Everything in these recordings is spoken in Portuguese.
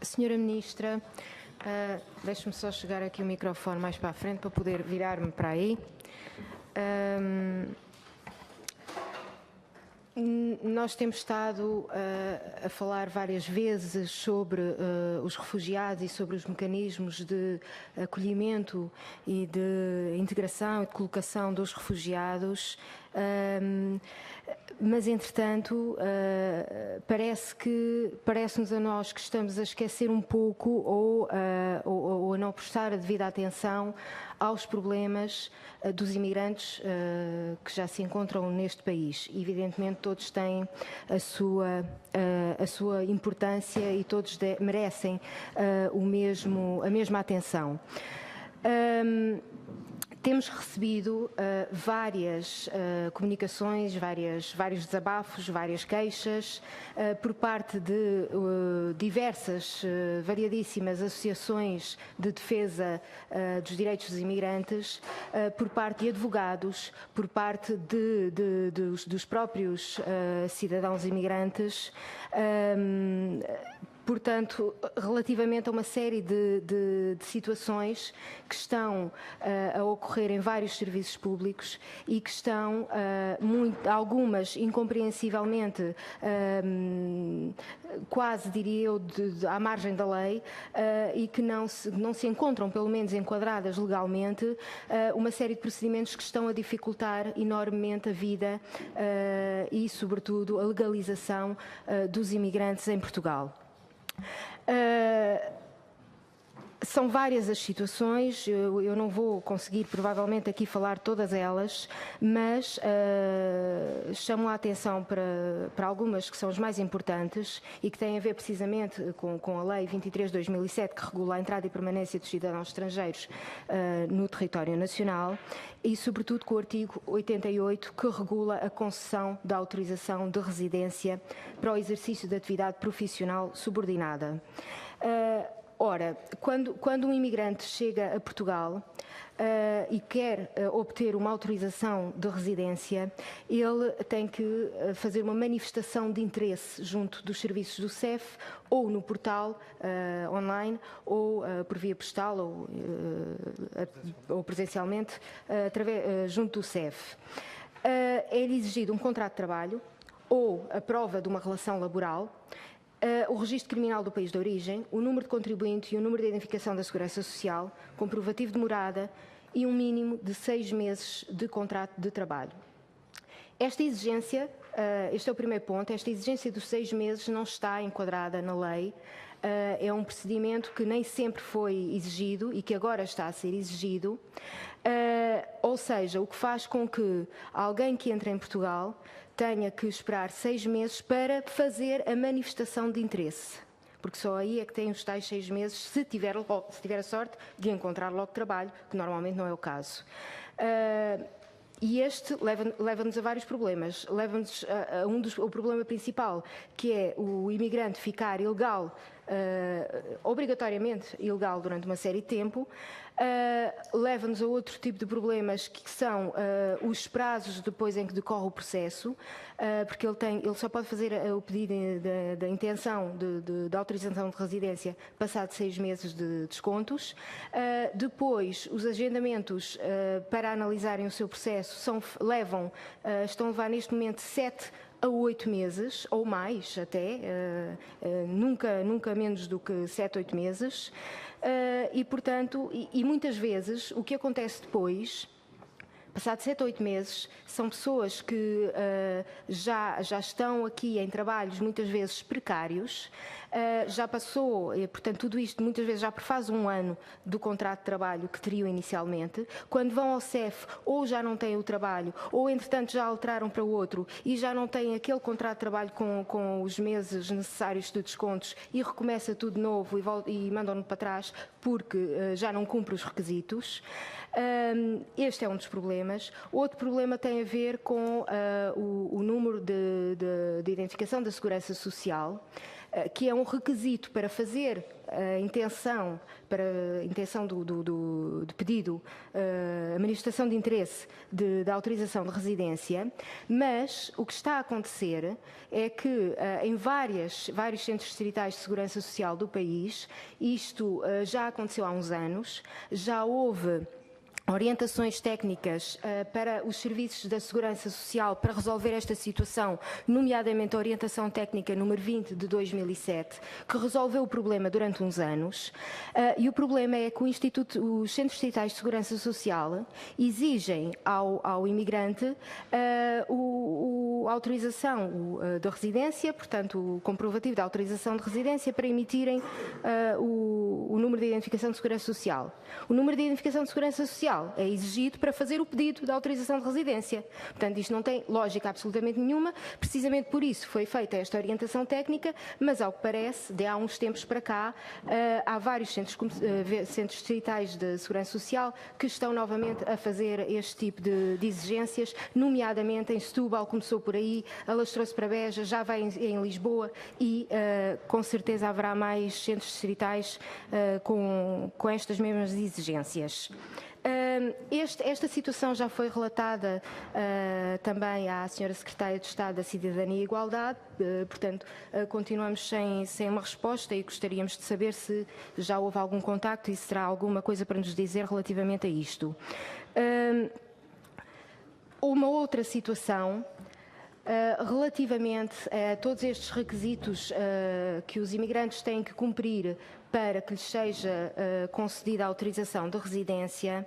Senhora Ministra, deixe-me só chegar aqui o microfone mais para a frente para poder virar-me para aí. Nós temos estado a falar várias vezes sobre os refugiados e sobre os mecanismos de acolhimento e de integração e de colocação dos refugiados, mas entretanto parece-nos a nós que estamos a esquecer um pouco ou a não prestar a devida atenção aos problemas dos imigrantes que já se encontram neste país. Evidentemente todos têm a sua importância e todos merecem a mesma atenção. Temos recebido várias comunicações, vários desabafos, várias queixas por parte de diversas, variadíssimas associações de defesa dos direitos dos imigrantes, por parte de advogados, por parte dos próprios cidadãos imigrantes, portanto, relativamente a uma série de situações que estão a ocorrer em vários serviços públicos e que estão, algumas incompreensivelmente, quase diria eu, à margem da lei e que não se encontram, pelo menos enquadradas legalmente, uma série de procedimentos que estão a dificultar enormemente a vida e, sobretudo, a legalização dos imigrantes em Portugal. São várias as situações, eu não vou conseguir provavelmente aqui falar todas elas, mas chamo a atenção para algumas que são as mais importantes e que têm a ver precisamente com a Lei 23/2007, que regula a entrada e permanência dos cidadãos estrangeiros no território nacional, e sobretudo com o artigo 88, que regula a concessão da autorização de residência para o exercício de atividade profissional subordinada. Ora, quando um imigrante chega a Portugal e quer obter uma autorização de residência, ele tem que fazer uma manifestação de interesse junto dos serviços do SEF, ou no portal online, ou por via postal, ou presencialmente, junto do SEF. É-lhe exigido um contrato de trabalho ou a prova de uma relação laboral, o registro criminal do país de origem, o número de contribuinte e o número de identificação da Segurança Social, comprovativo de morada e um mínimo de 6 meses de contrato de trabalho. Esta exigência, este é o primeiro ponto, esta exigência dos 6 meses não está enquadrada na lei, é um procedimento que nem sempre foi exigido e que agora está a ser exigido, ou seja, o que faz com que alguém que entra em Portugal tenha que esperar 6 meses para fazer a manifestação de interesse, porque só aí é que tem os tais 6 meses, se tiver a sorte de encontrar logo trabalho, que normalmente não é o caso. E este leva-nos a vários problemas. Leva-nos a o problema principal, que é o imigrante ficar ilegal, obrigatoriamente ilegal durante uma série de tempo. Leva-nos a outro tipo de problemas, que são os prazos depois em que decorre o processo, porque ele só pode fazer o pedido da intenção de autorização de residência passado 6 meses de descontos. Depois, os agendamentos para analisarem o seu processo estão a levar neste momento 7 a 8 meses, ou mais até, nunca menos do que 7, 8 meses, e portanto, e muitas vezes o que acontece depois, passados 7 ou 8 meses, são pessoas que já estão aqui em trabalhos muitas vezes precários, já passou, portanto tudo isto muitas vezes já prefaz um ano do contrato de trabalho que teriam inicialmente. Quando vão ao CEF, ou já não têm o trabalho, ou entretanto já alteraram para outro e já não têm aquele contrato de trabalho com os meses necessários de descontos, e recomeça tudo de novo e mandam-no para trás porque já não cumpre os requisitos. Este é um dos problemas. Outro problema tem a ver com o número de identificação da Segurança Social. que é um requisito para fazer a intenção, de pedido, a manifestação de interesse da autorização de residência, mas o que está a acontecer é que em vários centros distritais de segurança social do país, isto já aconteceu há uns anos, já houve orientações técnicas para os serviços da Segurança Social para resolver esta situação, nomeadamente a orientação técnica número 20 de 2007, que resolveu o problema durante uns anos. E o problema é que os Centros Distritais de Segurança Social exigem ao imigrante a autorização de residência, portanto, o comprovativo da autorização de residência para emitirem o número de identificação de segurança social. O número de identificação de segurança social é exigido para fazer o pedido de autorização de residência. Portanto, isto não tem lógica absolutamente nenhuma, precisamente por isso foi feita esta orientação técnica, mas ao que parece, de há uns tempos para cá, há vários centros distritais de segurança social que estão novamente a fazer este tipo de exigências, nomeadamente em Setúbal, começou por aí, alastrou-se para Beja, já vai em Lisboa e com certeza haverá mais centros distritais com estas mesmas exigências. Esta situação já foi relatada também à Sra. Secretária de Estado da Cidadania e Igualdade, portanto, continuamos sem uma resposta e gostaríamos de saber se já houve algum contacto e se terá alguma coisa para nos dizer relativamente a isto. Uma outra situação, relativamente a todos estes requisitos que os imigrantes têm que cumprir para que lhes seja concedida a autorização de residência,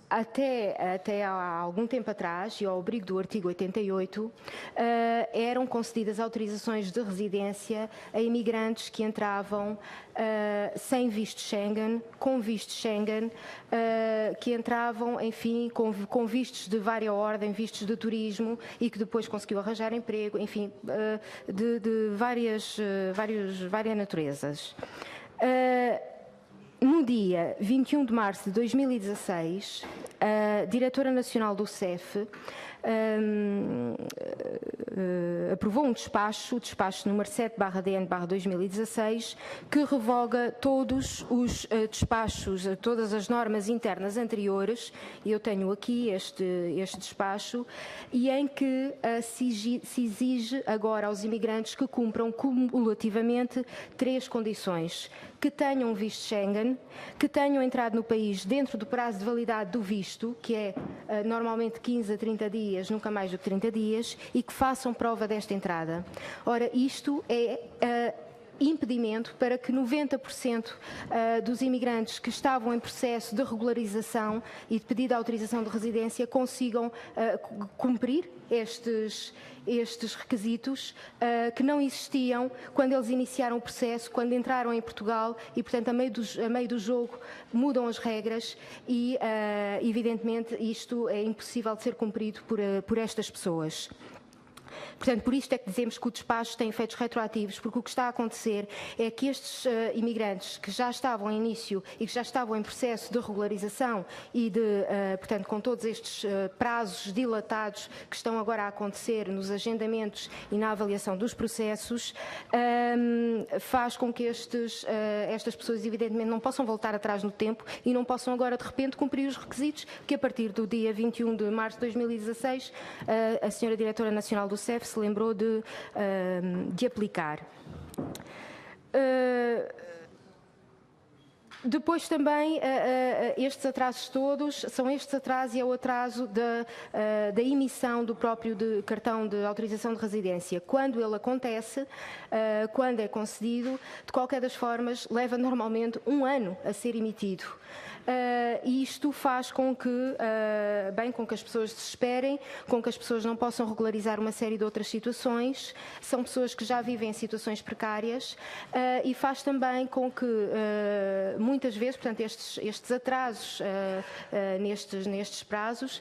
até há algum tempo atrás, e ao abrigo do artigo 88, eram concedidas autorizações de residência a imigrantes que entravam sem visto Schengen, com visto Schengen, que entravam, enfim, com vistos de vária ordem, vistos de turismo e que depois conseguiu arranjar emprego, enfim, de várias naturezas. No dia 21 de março de 2016, a Diretora Nacional do CEF aprovou um despacho, o despacho número 7/DN/2016, que revoga todos os despachos, todas as normas internas anteriores, e eu tenho aqui este despacho, e em que se exige agora aos imigrantes que cumpram cumulativamente 3 condições: que tenham visto Schengen, que tenham entrado no país dentro do prazo de validade do visto, que é normalmente 15 a 30 dias, nunca mais do que 30 dias, e que façam prova desta entrada. Ora, isto é impedimento para que 90% dos imigrantes que estavam em processo de regularização e de pedido de autorização de residência consigam cumprir estes requisitos que não existiam quando eles iniciaram o processo, quando entraram em Portugal e, portanto, a meio do jogo mudam as regras e, evidentemente, isto é impossível de ser cumprido por estas pessoas. Portanto, por isto é que dizemos que o despacho tem efeitos retroativos, porque o que está a acontecer é que estes imigrantes que já estavam em início e que já estavam em processo de regularização e portanto, com todos estes prazos dilatados que estão agora a acontecer nos agendamentos e na avaliação dos processos, faz com que estas pessoas, evidentemente, não possam voltar atrás no tempo e não possam agora, de repente, cumprir os requisitos que, a partir do dia 21 de março de 2016, a Sra. Diretora Nacional do CEF se lembrou de aplicar. Depois também, estes atrasos todos, são estes atrasos e é o atraso da emissão do próprio cartão de autorização de residência. Quando ele acontece, quando é concedido, de qualquer das formas, leva normalmente 1 ano a ser emitido. E isto faz com que as pessoas desesperem, com que as pessoas não possam regularizar uma série de outras situações. São pessoas que já vivem em situações precárias e faz também com que muitas vezes, portanto, estes atrasos nestes prazos,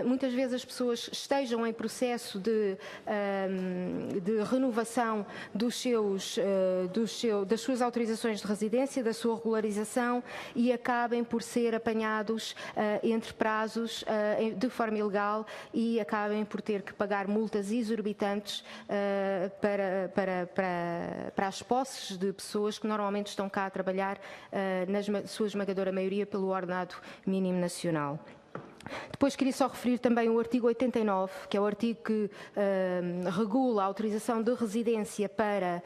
muitas vezes as pessoas estejam em processo de renovação das suas autorizações de residência, da sua regularização, e acabem por por ser apanhados entre prazos de forma ilegal e acabem por ter que pagar multas exorbitantes para as posses de pessoas que normalmente estão cá a trabalhar, na sua esmagadora maioria, pelo ordenado mínimo nacional. Depois queria só referir também o artigo 89, que é o artigo que regula a autorização de residência para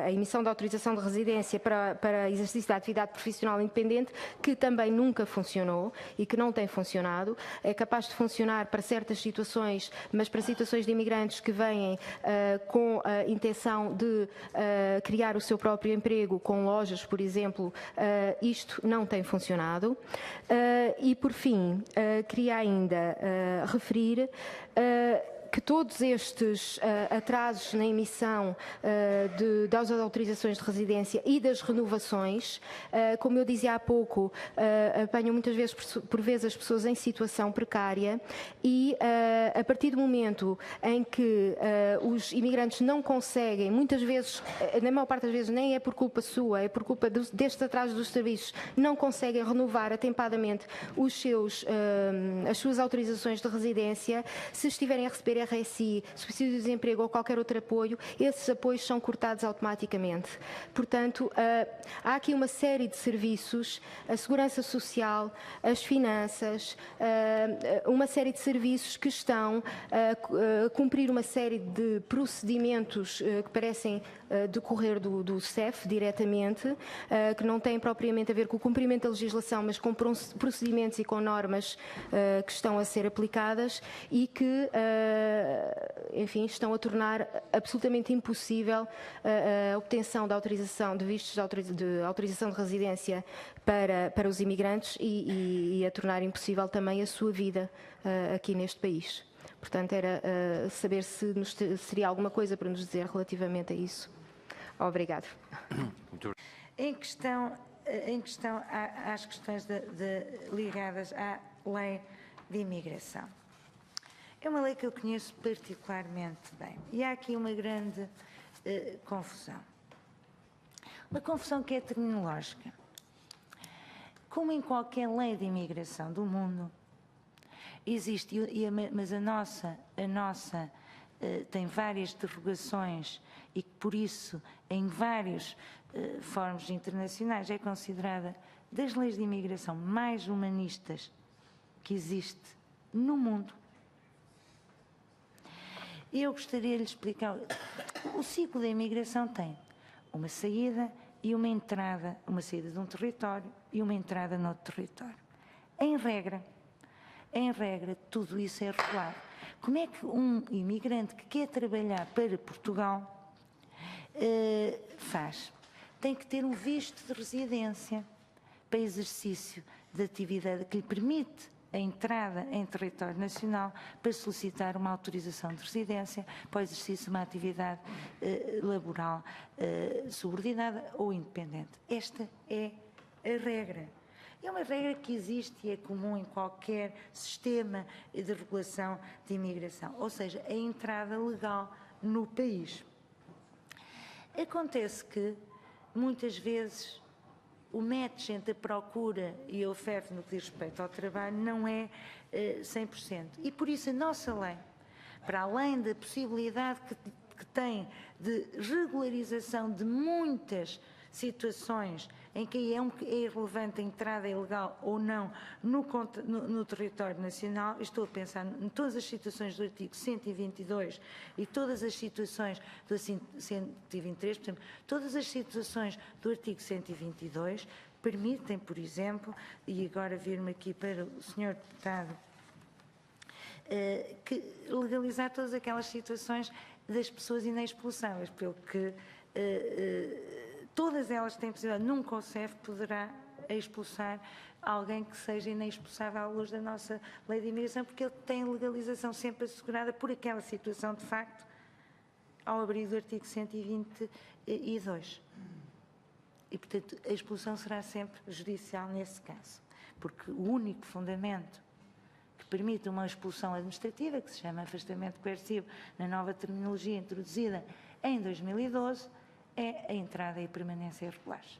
a emissão de autorização de residência para exercício da atividade profissional independente, que também nunca funcionou e que não tem funcionado. É capaz de funcionar para certas situações, mas para situações de imigrantes que vêm com a intenção de criar o seu próprio emprego, com lojas, por exemplo, isto não tem funcionado. E, por fim, queria ainda referir que todos estes atrasos na emissão das autorizações de residência e das renovações, como eu dizia há pouco, apanham muitas vezes, por vezes, as pessoas em situação precária e a partir do momento em que os imigrantes não conseguem, muitas vezes, na maior parte das vezes, nem é por culpa sua, é por culpa destes atrasos dos serviços, não conseguem renovar atempadamente as suas autorizações de residência, se estiverem a receber RSI, subsídio de desemprego ou qualquer outro apoio, esses apoios são cortados automaticamente. Portanto, há aqui uma série de serviços, a segurança social, as finanças, uma série de serviços que estão a cumprir uma série de procedimentos que parecem decorrer do CEF diretamente, que não têm propriamente a ver com o cumprimento da legislação, mas com procedimentos e com normas que estão a ser aplicadas e que enfim, estão a tornar absolutamente impossível a obtenção da autorização de vistos de autorização de residência para os imigrantes e a tornar impossível também a sua vida aqui neste país. Portanto, era saber se seria alguma coisa para nos dizer relativamente a isso. Obrigado. Em questão às questões ligadas à lei de imigração. É uma lei que eu conheço particularmente bem. E há aqui uma grande confusão. Uma confusão que é terminológica. Como em qualquer lei de imigração do mundo, existe, mas a nossa tem várias derrogações e que, por isso, em vários fóruns internacionais, é considerada das leis de imigração mais humanistas que existe no mundo. Eu gostaria de lhe explicar. O ciclo da imigração tem uma saída e uma entrada, uma saída de um território e uma entrada noutro território. Em regra, tudo isso é regulado. Como é que um imigrante que quer trabalhar para Portugal faz? Tem que ter um visto de residência para exercício de atividade que lhe permite a entrada em território nacional para solicitar uma autorização de residência para o exercício de uma atividade laboral subordinada ou independente. Esta é a regra. É uma regra que existe e é comum em qualquer sistema de regulação de imigração, ou seja, a entrada legal no país. Acontece que, muitas vezes, o match entre a procura e a oferta no que diz respeito ao trabalho não é 100%. E por isso a nossa lei, para além da possibilidade que tem de regularização de muitas situações em que é irrelevante a entrada ilegal ou não no território nacional, estou a pensar em todas as situações do artigo 122 e todas as situações do 123, por exemplo, todas as situações do artigo 122 permitem, por exemplo, e agora vir-me aqui para o Sr. Deputado, que legalizar todas aquelas situações das pessoas inexpulsáveis, pelo que todas elas têm possibilidade, nunca o CEF poderá expulsar alguém que seja inexpulsável à luz da nossa lei de imigração, porque ele tem legalização sempre assegurada por aquela situação de facto, ao abrigo do artigo 122. E, portanto, a expulsão será sempre judicial nesse caso, porque o único fundamento que permite uma expulsão administrativa, que se chama afastamento coercivo, na nova terminologia introduzida em 2012, é a entrada e a permanência irregulares.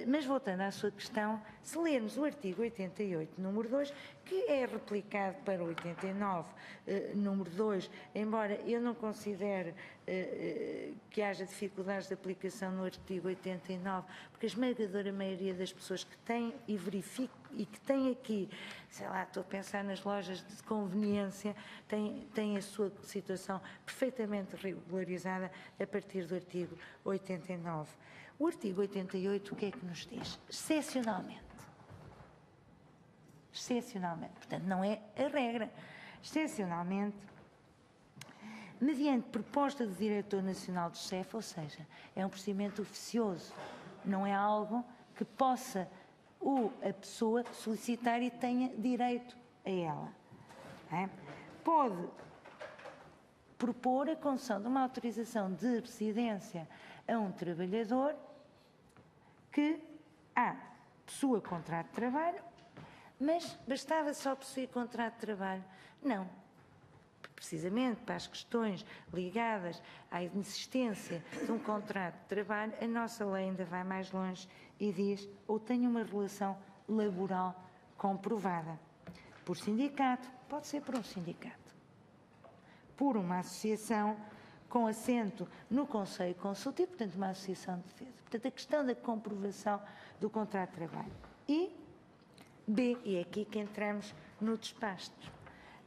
Mas voltando à sua questão, se lermos o artigo 88, número 2, que é replicado para o 89, número 2, embora eu não considere que haja dificuldades de aplicação no artigo 89, porque a esmagadora maioria das pessoas que têm e verificam e que têm aqui, sei lá, estou a pensar nas lojas de conveniência, têm a sua situação perfeitamente regularizada a partir do artigo 89. O artigo 88, o que é que nos diz? Excepcionalmente. Excepcionalmente. Portanto, não é a regra. Excepcionalmente, mediante proposta do Diretor Nacional do SEF, ou seja, é um procedimento oficioso, não é algo que possa a pessoa solicitar e tenha direito a ela. É? Pode propor a concessão de uma autorização de residência a um trabalhador que possua contrato de trabalho, mas bastava só possuir contrato de trabalho? Não. Precisamente para as questões ligadas à inexistência de um contrato de trabalho, a nossa lei ainda vai mais longe e diz ou tem uma relação laboral comprovada. Por sindicato, pode ser por um sindicato. Por uma associação com assento no Conselho Consultivo, portanto, uma associação de defesa. Portanto, a questão da comprovação do contrato de trabalho. E B, e é aqui que entramos no despacho,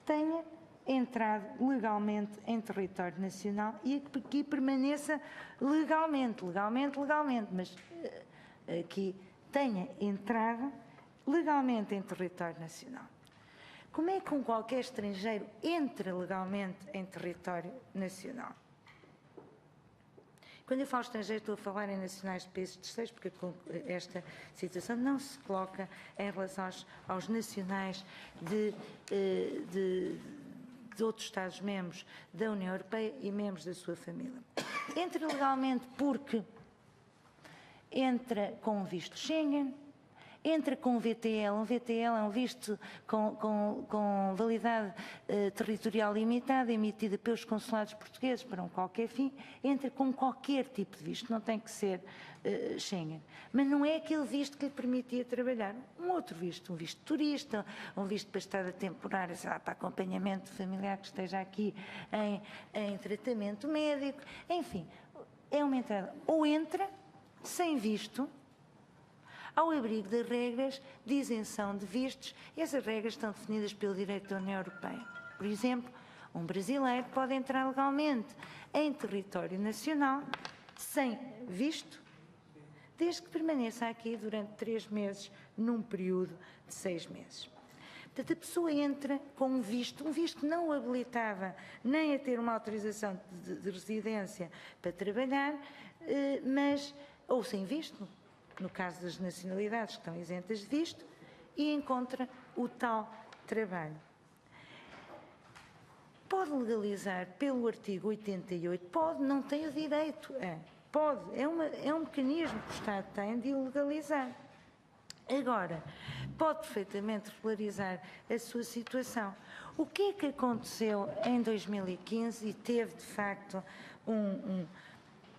tenha entrado legalmente em território nacional e que permaneça legalmente, mas aqui tenha entrado legalmente em território nacional. Como é que qualquer estrangeiro entra legalmente em território nacional? Quando eu falo estrangeiro, estou a falar em nacionais de países terceiros, porque esta situação não se coloca em relação aos nacionais de outros Estados-membros da União Europeia e membros da sua família. Entra legalmente porque entra com um visto Schengen, entra com um VTL. Um VTL é um visto com validade territorial limitada, emitida pelos consulados portugueses para qualquer fim. Entra com qualquer tipo de visto, não tem que ser Schengen. Mas não é aquele visto que lhe permitia trabalhar. Um outro visto, um visto turista, um visto para estada temporária, sei lá, para acompanhamento familiar que esteja aqui em tratamento médico. Enfim, é uma entrada. Ou entra sem visto, ao abrigo das regras de isenção de vistos. Essas regras estão definidas pelo direito da União Europeia. Por exemplo, um brasileiro pode entrar legalmente em território nacional sem visto, desde que permaneça aqui durante 3 meses, num período de 6 meses. Portanto, a pessoa entra com um visto que não o habilitava nem a ter uma autorização de residência para trabalhar, ou sem visto, no caso das nacionalidades que estão isentas de visto, e encontra o tal trabalho. Pode legalizar pelo artigo 88, pode, não tem o direito, pode, é um mecanismo que o Estado tem de legalizar. Agora, pode perfeitamente regularizar a sua situação. O que é que aconteceu em 2015 e teve, de facto,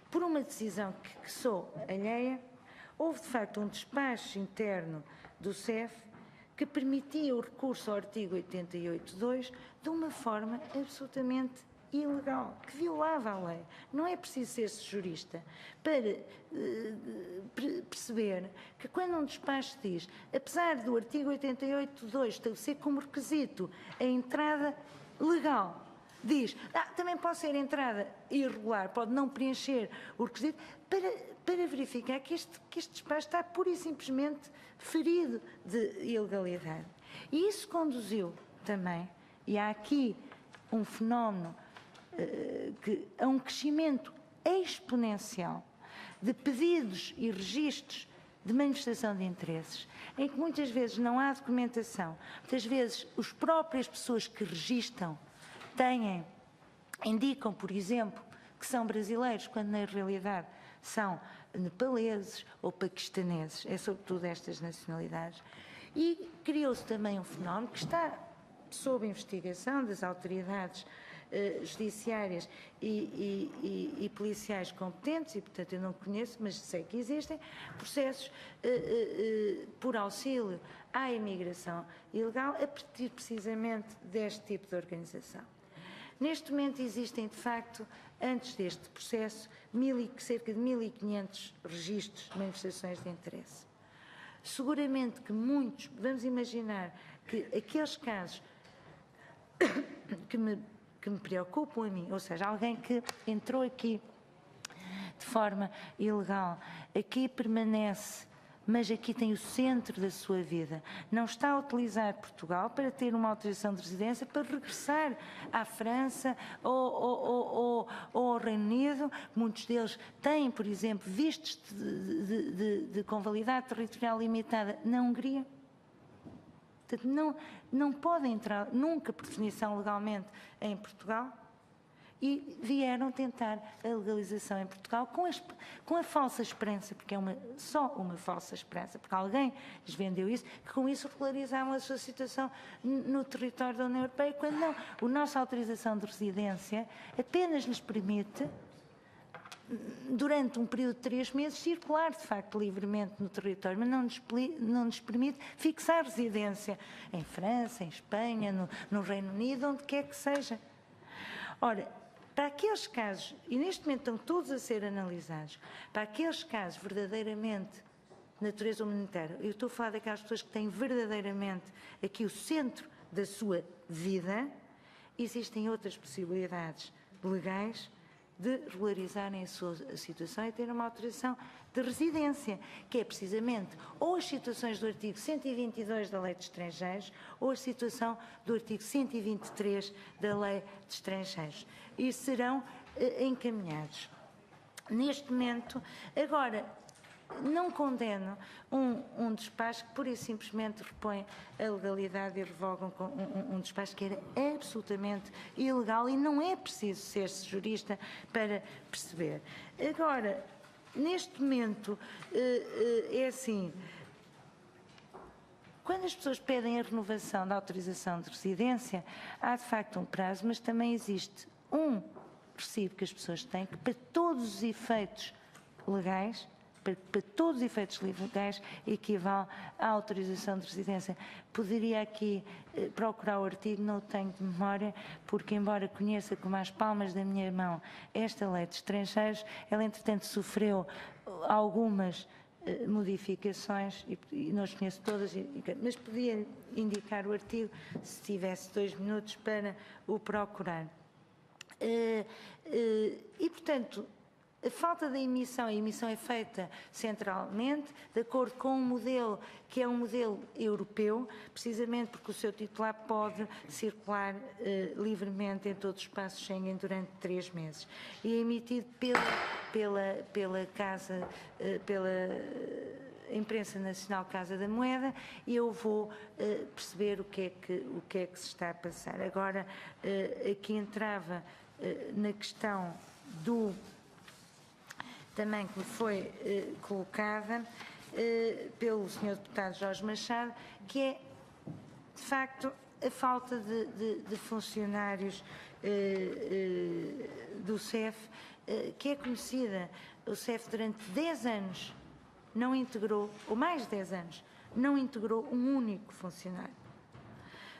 por uma decisão que sou alheia, houve, de facto, um despacho interno do SEF que permitia o recurso ao artigo 88.2 de uma forma absolutamente ilegal, que violava a lei. Não é preciso ser-se jurista para perceber que quando um despacho diz, apesar do artigo 88.2 estabelecer como requisito a entrada legal, diz, também pode ser entrada irregular, pode não preencher o requisito, para verificar que este despacho está pura e simplesmente ferido de ilegalidade. E isso conduziu também, e há aqui um fenómeno, a um crescimento exponencial de pedidos e registros de manifestação de interesses, em que muitas vezes não há documentação, muitas vezes as próprias pessoas que registam indicam, por exemplo, que são brasileiros, quando na realidade são nepaleses ou paquistaneses, é sobretudo estas nacionalidades. E criou-se também um fenómeno que está sob investigação das autoridades judiciárias e policiais competentes, e portanto eu não conheço, mas sei que existem, processos por auxílio à imigração ilegal a partir precisamente deste tipo de organização. Neste momento existem, de facto, antes deste processo, cerca de 1.500 registros de manifestações de interesse. Seguramente que muitos, vamos imaginar que aqueles casos que me preocupam a mim, ou seja, alguém que entrou aqui de forma ilegal, aqui permanece, mas aqui tem o centro da sua vida, não está a utilizar Portugal para ter uma autorização de residência para regressar à França ou ao Reino Unido. Muitos deles têm, por exemplo, vistos de convalidade territorial limitada na Hungria. Portanto, não podem entrar nunca, por definição, legalmente em Portugal. E vieram tentar a legalização em Portugal com a falsa esperança, porque é só uma falsa esperança, porque alguém lhes vendeu isso, que com isso regularizavam a sua situação no território da União Europeia, quando não. A nossa autorização de residência apenas nos permite, durante um período de 3 meses, circular, de facto, livremente no território, mas não nos permite fixar residência em França, em Espanha, no Reino Unido, onde quer que seja. Ora, para aqueles casos, e neste momento estão todos a ser analisados, para aqueles casos verdadeiramente de natureza humanitária, eu estou a falar daquelas pessoas que têm verdadeiramente aqui o centro da sua vida, existem outras possibilidades legais de regularizarem a sua situação e terem uma autorização de residência, que é precisamente ou as situações do artigo 122 da Lei de Estrangeiros ou a situação do artigo 123 da Lei de Estrangeiros. E serão encaminhados. Neste momento, agora, não condeno um despacho que pura e simplesmente repõe a legalidade e revoga um despacho que era absolutamente ilegal e não é preciso ser-se jurista para perceber. Agora, neste momento, é assim, quando as pessoas pedem a renovação da autorização de residência, há de facto um prazo, mas também existe um recibo que as pessoas têm que, para todos os efeitos legais, para todos os efeitos legais, equivale à autorização de residência. Poderia aqui procurar o artigo, não o tenho de memória, porque embora conheça como as palmas da minha mão esta Lei de Estrangeiros, ela entretanto sofreu algumas modificações, e não as conheço todas, mas podia indicar o artigo se tivesse 2 minutos para o procurar. E, portanto, a falta da emissão, a emissão é feita centralmente, de acordo com um modelo que é um modelo europeu, precisamente porque o seu titular pode circular livremente em todo o espaço Schengen durante 3 meses. E é emitido pela Imprensa Nacional Casa da Moeda, e eu vou perceber o que é que se está a passar. Agora, aqui entrava na questão também que foi colocada pelo Sr. Deputado Jorge Machado, que é, de facto, a falta de funcionários do CEF, que é conhecida. O CEF durante 10 anos não integrou, ou mais de 10 anos, não integrou um único funcionário.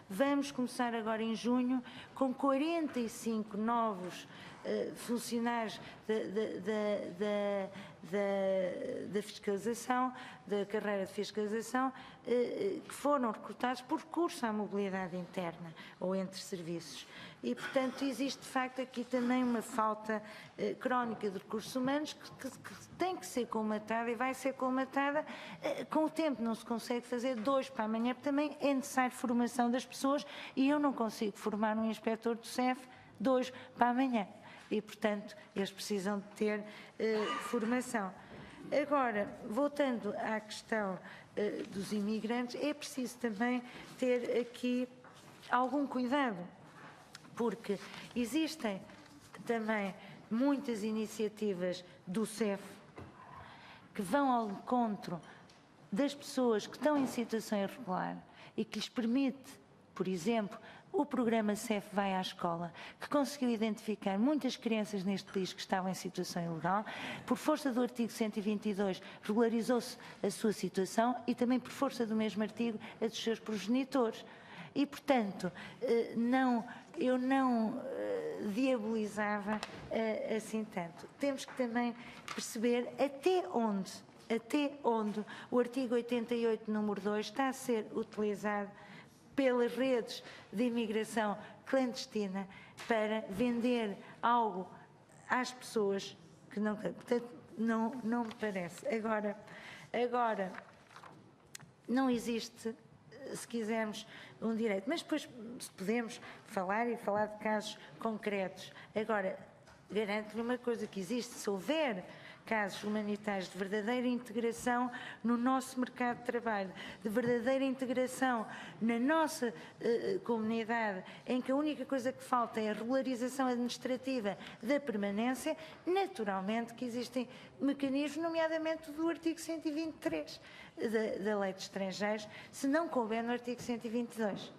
Vamos começar agora em junho com 45 novos funcionários da fiscalização, da carreira de fiscalização, que foram recrutados por recurso à mobilidade interna ou entre serviços. E, portanto, existe de facto aqui também uma falta crónica de recursos humanos que tem que ser colmatada e vai ser colmatada com o tempo. Não se consegue fazer 2 para amanhã, porque também é necessário formação das pessoas e eu não consigo formar um inspetor do CEF 2 para amanhã. E, portanto, eles precisam de ter formação. Agora, voltando à questão dos imigrantes, é preciso também ter aqui algum cuidado, porque existem também muitas iniciativas do CEF que vão ao encontro das pessoas que estão em situação irregular e que lhes permite, por exemplo, o programa CEF Vai à Escola, que conseguiu identificar muitas crianças neste país que estavam em situação ilegal. Por força do artigo 122, regularizou-se a sua situação e também por força do mesmo artigo a dos seus progenitores. E, portanto, eu não diabolizava assim tanto. Temos que também perceber até onde o artigo 88, número 2, está a ser utilizado pelas redes de imigração clandestina para vender algo às pessoas que não... Portanto, não me parece. Agora, não existe, se quisermos, um direito. Mas depois podemos falar de casos concretos. Agora, garanto-lhe uma coisa, que existe, se houver casos humanitários de verdadeira integração no nosso mercado de trabalho, de verdadeira integração na nossa comunidade, em que a única coisa que falta é a regularização administrativa da permanência, naturalmente que existem mecanismos, nomeadamente do artigo 123 da Lei de Estrangeiros, se não couber no artigo 122,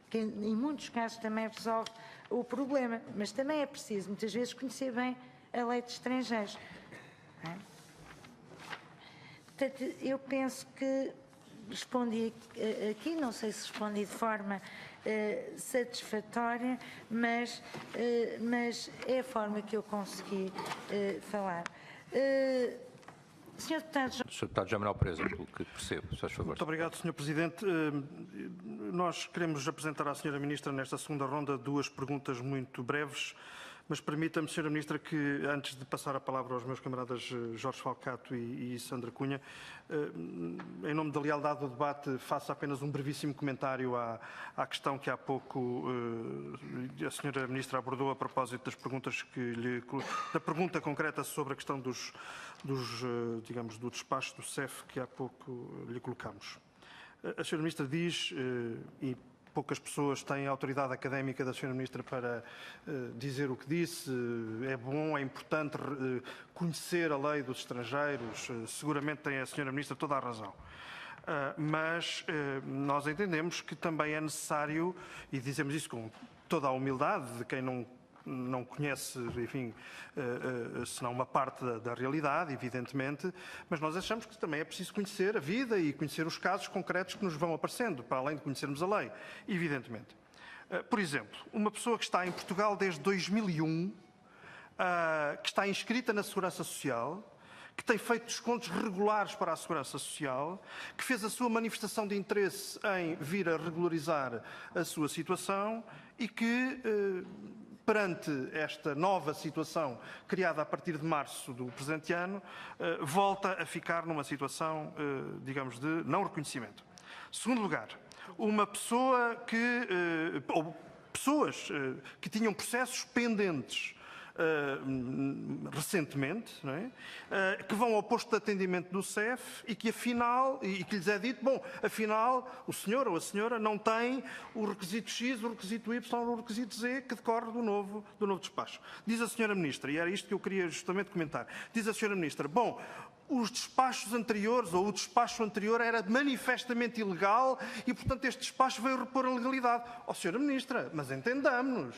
que em muitos casos também resolve o problema, mas também é preciso, muitas vezes, conhecer bem a Lei de Estrangeiros. Portanto, eu penso que respondi aqui, não sei se respondi de forma satisfatória, mas é a forma que eu consegui falar. Sr. Deputado José Manuel Pereira, pelo que percebo, se faz favor. Muito obrigado, Sr. Presidente. Nós queremos apresentar à Sra. Ministra, nesta segunda ronda, 2 perguntas muito breves. Mas permita-me, Sra. Ministra, que antes de passar a palavra aos meus camaradas Jorge Falcato e Sandra Cunha, em nome da lealdade do debate, faça apenas um brevíssimo comentário à questão que há pouco a Sra. Ministra abordou a propósito das perguntas da pergunta concreta sobre a questão digamos, do despacho do CEF que há pouco lhe colocamos. A Sra. Ministra diz, e poucas pessoas têm a autoridade académica da Sra. Ministra para dizer o que disse. É bom, é importante conhecer a lei dos estrangeiros. Seguramente tem a Sra. Ministra toda a razão. Mas nós entendemos que também é necessário, e dizemos isso com toda a humildade de quem não conhece, enfim, senão uma parte da realidade, evidentemente, mas nós achamos que também é preciso conhecer a vida e conhecer os casos concretos que nos vão aparecendo, para além de conhecermos a lei, evidentemente. Por exemplo, uma pessoa que está em Portugal desde 2001, que está inscrita na Segurança Social, que tem feito descontos regulares para a Segurança Social, que fez a sua manifestação de interesse em vir a regularizar a sua situação e que, perante esta nova situação criada a partir de março do presente ano, volta a ficar numa situação, digamos, de não reconhecimento. Segundo lugar, uma pessoa ou pessoas que tinham processos pendentes recentemente, não é? Que vão ao posto de atendimento do CEF e que afinal, e que lhes é dito, bom, afinal o senhor ou a senhora não tem o requisito X, o requisito Y ou o requisito Z que decorre do novo despacho. Diz a Sra. Ministra, e era isto que eu queria justamente comentar, diz a Sra. Ministra, bom, os despachos anteriores, ou o despacho anterior, era manifestamente ilegal e, portanto, este despacho veio repor a legalidade. Ó, Sra. Ministra, mas entendamos-nos.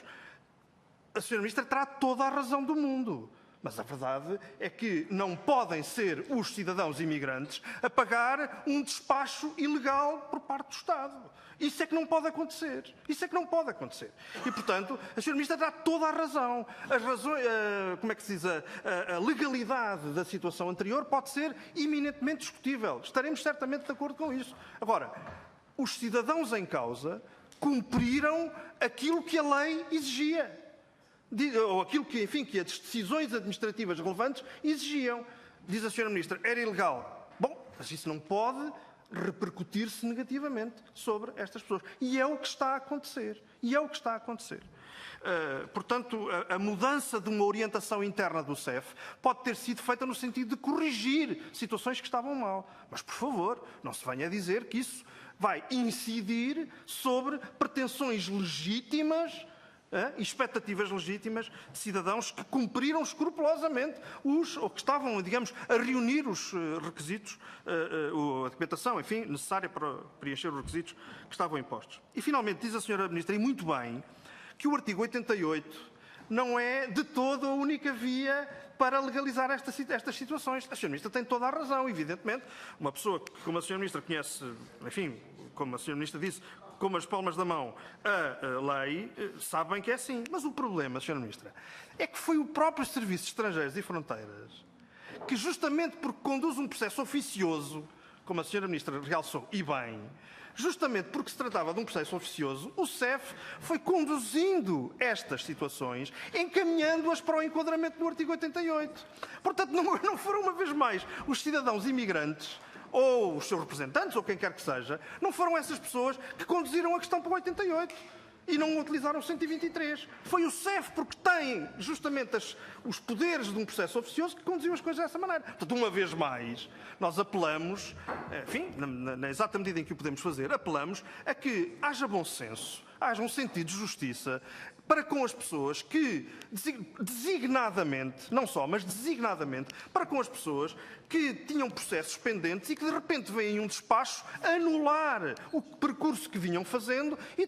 A Sra. Ministra terá toda a razão do mundo. Mas a verdade é que não podem ser os cidadãos imigrantes a pagar um despacho ilegal por parte do Estado. Isso é que não pode acontecer. Isso é que não pode acontecer. E, portanto, a Sra. Ministra terá toda a razão. As razões, como é que se diz? A legalidade da situação anterior pode ser eminentemente discutível. Estaremos certamente de acordo com isso. Agora, os cidadãos em causa cumpriram aquilo que a lei exigia. Ou aquilo que, enfim, que as decisões administrativas relevantes exigiam. Diz a Sra. Ministra, era ilegal. Bom, mas isso não pode repercutir-se negativamente sobre estas pessoas. E é o que está a acontecer. Portanto, a mudança de uma orientação interna do CEF pode ter sido feita no sentido de corrigir situações que estavam mal. Mas, por favor, não se venha a dizer que isso vai incidir sobre pretensões legítimas expectativas legítimas de cidadãos que cumpriram escrupulosamente ou que estavam, digamos, a reunir os requisitos, a documentação, enfim, necessária para preencher os requisitos que estavam impostos. E, finalmente, diz a Sra. Ministra, e muito bem, que o artigo 88 não é de todo a única via para legalizar estas situações. A Sra. Ministra tem toda a razão, evidentemente. Uma pessoa que, como a Sra. Ministra conhece, enfim, como a Sra. Ministra disse, como as palmas da mão, a lei, sabem que é assim. Mas o problema, Sra. Ministra, é que foi o próprio Serviço de Estrangeiros e Fronteiras que, justamente porque conduz um processo oficioso, como a Sra. Ministra realçou, e bem, justamente porque se tratava de um processo oficioso, o CEF foi conduzindo estas situações, encaminhando-as para o enquadramento do artigo 88. Portanto, não foram uma vez mais os cidadãos imigrantes ou os seus representantes, ou quem quer que seja, não foram essas pessoas que conduziram a questão para o 88 e não utilizaram o 123. Foi o CEF, porque tem justamente os poderes de um processo oficioso, que conduziu as coisas dessa maneira. Portanto, uma vez mais, nós apelamos, enfim, na exata medida em que o podemos fazer, apelamos a que haja bom senso, haja um sentido de justiça para com as pessoas que, designadamente, não só, mas designadamente, para com as pessoas que tinham processos pendentes e que de repente vêm um despacho anular o percurso que vinham fazendo e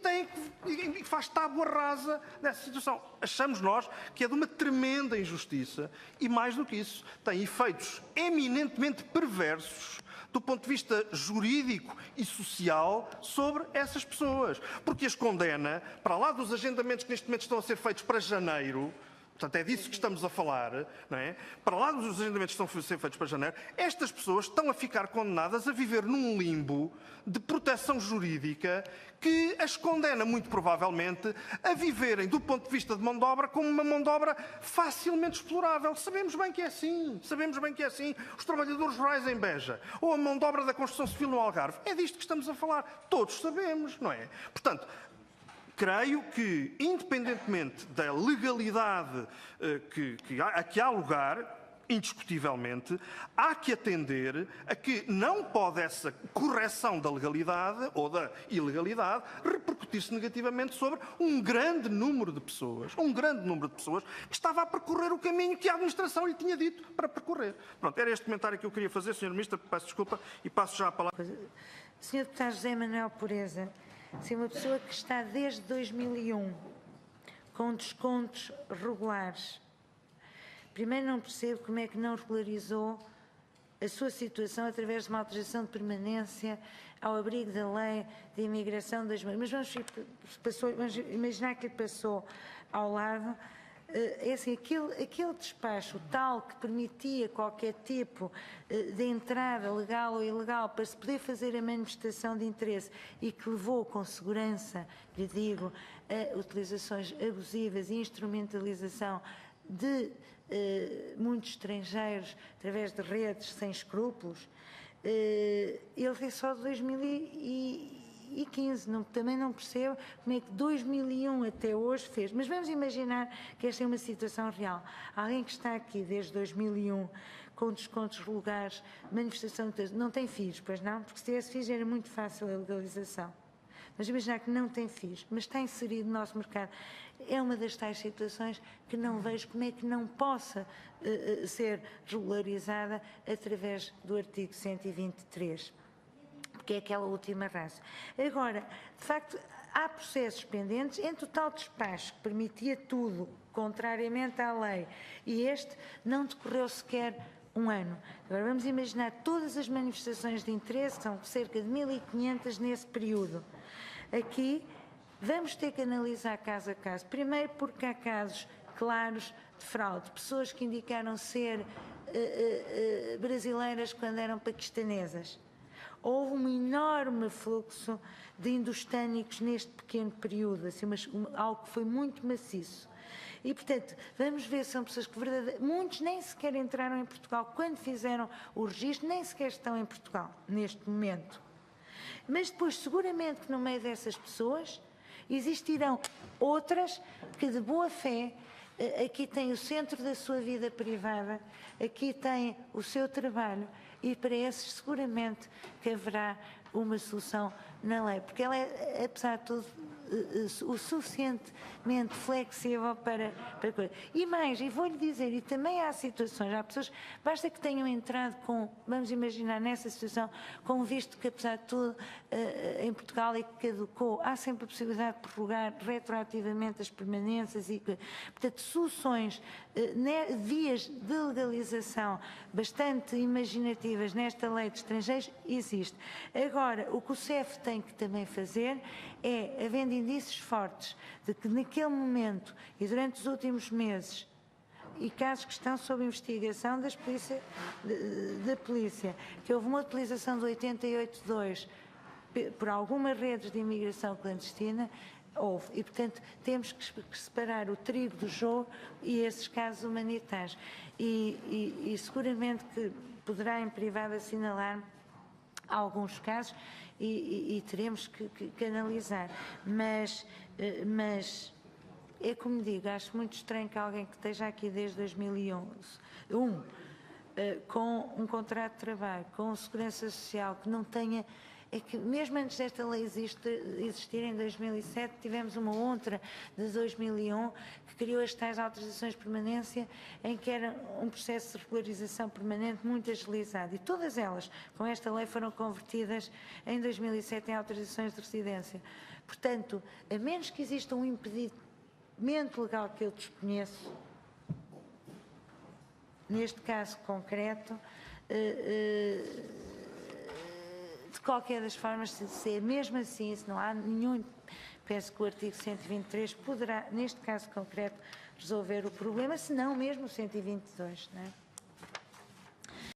faz tábua rasa dessa situação. Achamos nós que é de uma tremenda injustiça e, mais do que isso, tem efeitos eminentemente perversos do ponto de vista jurídico e social sobre essas pessoas. Porque as condena, para lá dos agendamentos que neste momento estão a ser feitos para janeiro, portanto é disso que estamos a falar, não é? Para lá dos agendamentos que estão a ser feitos para janeiro, estas pessoas estão a ficar condenadas a viver num limbo de proteção jurídica que as condena, muito provavelmente, a viverem, do ponto de vista de mão de obra, como uma mão de obra facilmente explorável. Sabemos bem que é assim. Sabemos bem que é assim. Os trabalhadores rurais em Beja, ou a mão de obra da construção civil no Algarve. É disto que estamos a falar. Todos sabemos, não é? Portanto, creio que, independentemente da legalidade a que há lugar, indiscutivelmente, há que atender a que não pode essa correção da legalidade ou da ilegalidade repercutir-se negativamente sobre um grande número de pessoas, que estava a percorrer o caminho que a administração lhe tinha dito para percorrer. Pronto, era este comentário que eu queria fazer, Sr. Ministro, peço desculpa e passo já a palavra. Sr. Deputado José Manuel Pureza, se uma pessoa que está desde 2001 com descontos regulares, primeiro não percebo como é que não regularizou a sua situação através de uma autorização de permanência ao abrigo da lei de imigração das... Mas vamos imaginar que lhe passou ao lado. É assim, aquele despacho tal que permitia qualquer tipo de entrada legal ou ilegal para se poder fazer a manifestação de interesse e que levou com segurança, lhe digo, a utilizações abusivas e instrumentalização de muitos estrangeiros através de redes sem escrúpulos, ele é só de 2015, também não percebo como é que 2001 até hoje fez. Mas vamos imaginar que esta é uma situação real. Alguém que está aqui desde 2001 com descontos regulares, manifestação de... não tem filhos, pois não? Porque se tivesse filhos era muito fácil a legalização. Mas imaginar que não tem filhos, mas está inserido no nosso mercado. É uma das tais situações que não vejo como é que não possa ser regularizada através do artigo 123. Porque é aquela última raça. Agora, de facto, há processos pendentes em total despacho que permitia tudo, contrariamente à lei, e este não decorreu sequer um ano. Agora vamos imaginar todas as manifestações de interesse, são cerca de 1.500 nesse período. Aqui vamos ter que analisar caso a caso. Primeiro porque há casos claros de fraude, pessoas que indicaram ser brasileiras quando eram paquistanesas. Houve um enorme fluxo de indostânicos neste pequeno período, assim, algo que foi muito maciço. E, portanto, vamos ver se são pessoas que muitos nem sequer entraram em Portugal. Quando fizeram o registro, nem sequer estão em Portugal, neste momento. Mas depois, seguramente que no meio dessas pessoas, existirão outras que, de boa fé, aqui têm o centro da sua vida privada, aqui têm o seu trabalho, e para esses seguramente que haverá uma solução na lei, porque ela é, apesar de tudo, o suficientemente flexível para coisa. E mais, e vou-lhe dizer, e também há situações, há pessoas, basta que tenham entrado com, vamos imaginar, nessa situação, com visto que, apesar de tudo, em Portugal e que caducou, há sempre a possibilidade de prorrogar retroativamente as permanências e, portanto, soluções, vias de legalização bastante imaginativas nesta lei de estrangeiros existe. Agora, o que o CEF tem que também fazer é, havendo indícios fortes de que naquele momento e durante os últimos meses e casos que estão sob investigação da polícia, que houve uma utilização do 88.2 por algumas redes de imigração clandestina, houve. E, portanto, temos que separar o trigo do joio e esses casos humanitários. E seguramente que poderá em privado assinalar alguns casos e teremos que analisar. Mas é como digo, acho muito estranho que alguém que esteja aqui desde 2011, com um contrato de trabalho, com segurança social, que não tenha... É que mesmo antes desta lei existir, em 2007, tivemos uma outra de 2001 que criou as tais autorizações de permanência, em que era um processo de regularização permanente muito agilizado. E todas elas, com esta lei, foram convertidas em 2007 em autorizações de residência. Portanto, a menos que exista um impedimento legal que eu desconheço, neste caso concreto, de qualquer das formas, se é mesmo assim, se não há nenhum, penso que o artigo 123 poderá, neste caso concreto, resolver o problema, se não mesmo o 122, não é?